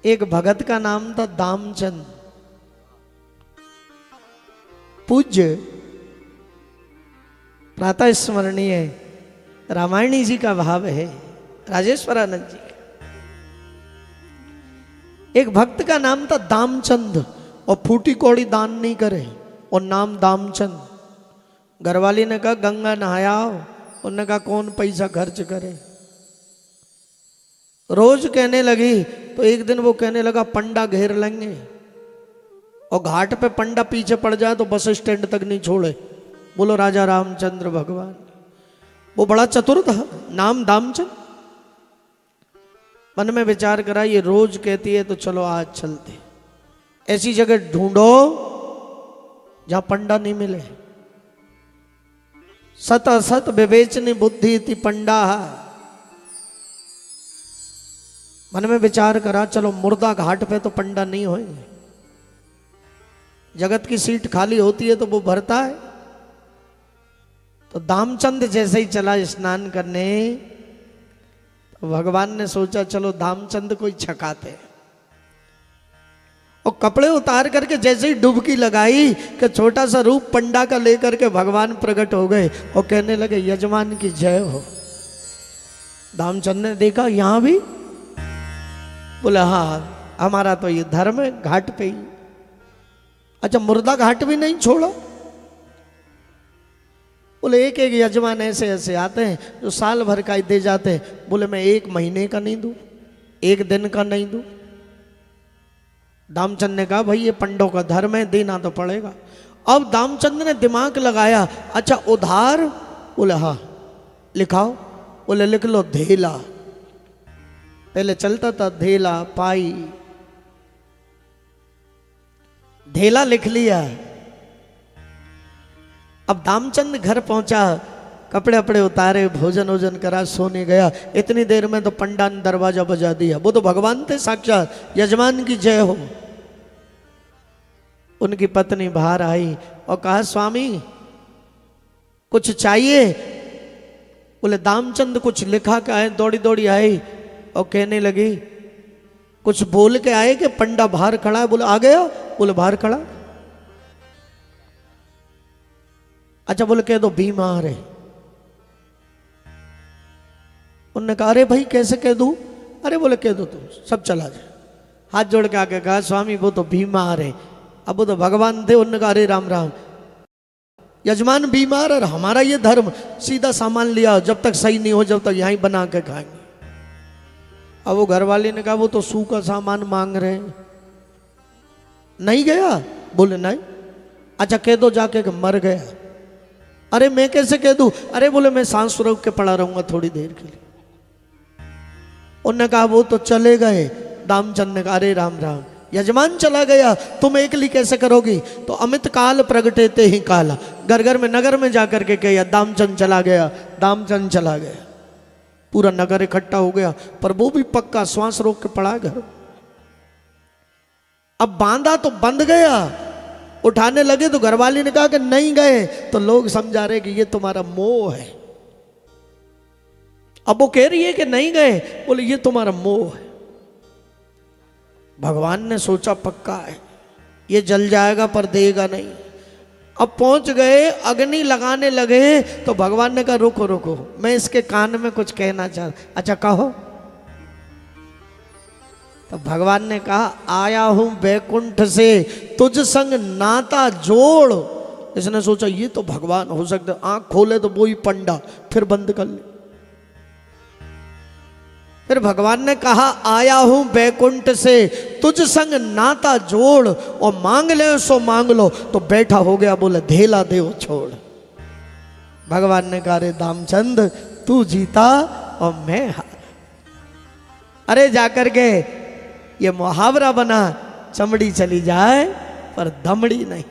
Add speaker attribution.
Speaker 1: एक भगत का नाम था दामचंद। पूज्य प्रातः स्मरणीय रामायणी जी का भाव है, राजेश्वरानंद जी का। एक भक्त का नाम था दामचंद, और फूटी कौड़ी दान नहीं करे, और नाम दामचंद। घरवाली ने कहा गंगा नहायाओ, उन्होंने कहा कौन पैसा खर्च करे। रोज कहने लगी तो एक दिन वो कहने लगा पंडा घेर लेंगे, और घाट पे पंडा पीछे पड़ जाए तो बस स्टैंड तक नहीं छोड़े। बोलो राजा रामचंद्र भगवान। वो बड़ा चतुर था, नाम दामचंद। मन में विचार करा ये रोज कहती है तो चलो आज चलते, ऐसी जगह ढूंढो जहां पंडा नहीं मिले। सत असत विवेचनी बुद्धि थी पंडा। मन में विचार करा चलो मुर्दा घाट पे तो पंडा नहीं होंगे, जगत की सीट खाली होती है तो वो भरता है। तो दामचंद जैसे ही चला स्नान करने, तो भगवान ने सोचा चलो दामचंद को ही छकाते, और कपड़े उतार करके जैसे ही डुबकी लगाई कि छोटा सा रूप पंडा का लेकर के भगवान प्रकट हो गए और कहने लगे यजमान की जय हो। दामचंद ने देखा यहां भी, बोले हाँ हमारा तो ये धर्म है, घाट पे ही। अच्छा मुर्दा घाट भी नहीं छोड़ो। बोले एक एक यजमान ऐसे ऐसे आते हैं जो साल भर का ही दे जाते हैं। बोले मैं एक महीने का नहीं दूं, एक दिन का नहीं दूं। दामचंद ने कहा भाई ये पंडों का धर्म है, देना तो पड़ेगा। अब दामचंद ने दिमाग लगाया, अच्छा उधार? बोले हाँ लिखाओ। बोले लिख लो धेला। पहले चलता था धेला पाई, धेला लिख लिया। अब दामचंद घर पहुंचा, कपड़े अपड़े उतारे, भोजन वोजन करा, सोने गया। इतनी देर में तो पंडा ने दरवाजा बजा दिया। वो तो भगवान थे साक्षात, यजमान की जय हो। उनकी पत्नी बाहर आई और कहा स्वामी कुछ चाहिए? बोले दामचंद कुछ लिखा के आए। दौड़ी दौड़ी आई और कहने लगी कुछ बोल के आए कि पंडा बाहर खड़ा है। बोले आ गया? बोले बाहर खड़ा। अच्छा बोले कह दो बीमार है। उन्होंने कहा अरे भाई कैसे कह दूं? अरे बोले कह दो तुम, सब चला जाए। हाथ जोड़ के आके कहा स्वामी वो तो बीमार है। अब वो तो भगवान थे। उन्होंने कहा अरे राम राम, यजमान बीमार और हमारा ये धर्म, सीधा सामान लिया, जब तक सही नहीं हो जब तक यहीं बना के खाएंगे। अब वो घरवाली ने कहा वो तो सूखा सामान मांग रहे हैं। नहीं गया? बोले नहीं। अच्छा कह दो जाके कि मर गया। अरे मैं कैसे कह दूं? अरे बोले मैं सांस रोक के पड़ा रहूंगा थोड़ी देर के लिए। उन्होंने कहा वो तो चले गए। दामचंद ने कहा अरे राम राम, यजमान चला गया, तुम एकली कैसे करोगी? तो अमित काल प्रगटे ते ही काला। घर घर में नगर में जाकर के कहा दामचंद चला गया, दामचंद चला गया। पूरा नगर इकट्ठा हो गया, पर वो भी पक्का श्वास रोक के पड़ा घर। अब बांधा तो बंद गया, उठाने लगे तो घरवाली ने कहा कि नहीं गए। तो लोग समझा रहे कि ये तुम्हारा मोह है। अब वो कह रही है कि नहीं गए। बोले ये तुम्हारा मोह है। भगवान ने सोचा पक्का है ये जल जाएगा पर देगा नहीं। अब पहुंच गए, अग्नि लगाने लगे तो भगवान ने कहा रुको रुको, मैं इसके कान में कुछ कहना चाहता। अच्छा कहो। तो भगवान ने कहा आया हूं बैकुंठ से, तुझ संग नाता जोड़। इसने सोचा ये तो भगवान हो सकता, आंख खोले तो वो ही पंडा, फिर बंद कर ले। फिर भगवान ने कहा आया हूं बैकुंठ से, तुझ संग नाता जोड़, और मांग ले सो मांग लो। तो बैठा हो गया, बोले धेला देव छोड़। भगवान ने कहा रे दामचंद तू जीता और मैं हार। अरे जाकर के ये मुहावरा बना, चमड़ी चली जाए पर दमड़ी नहीं।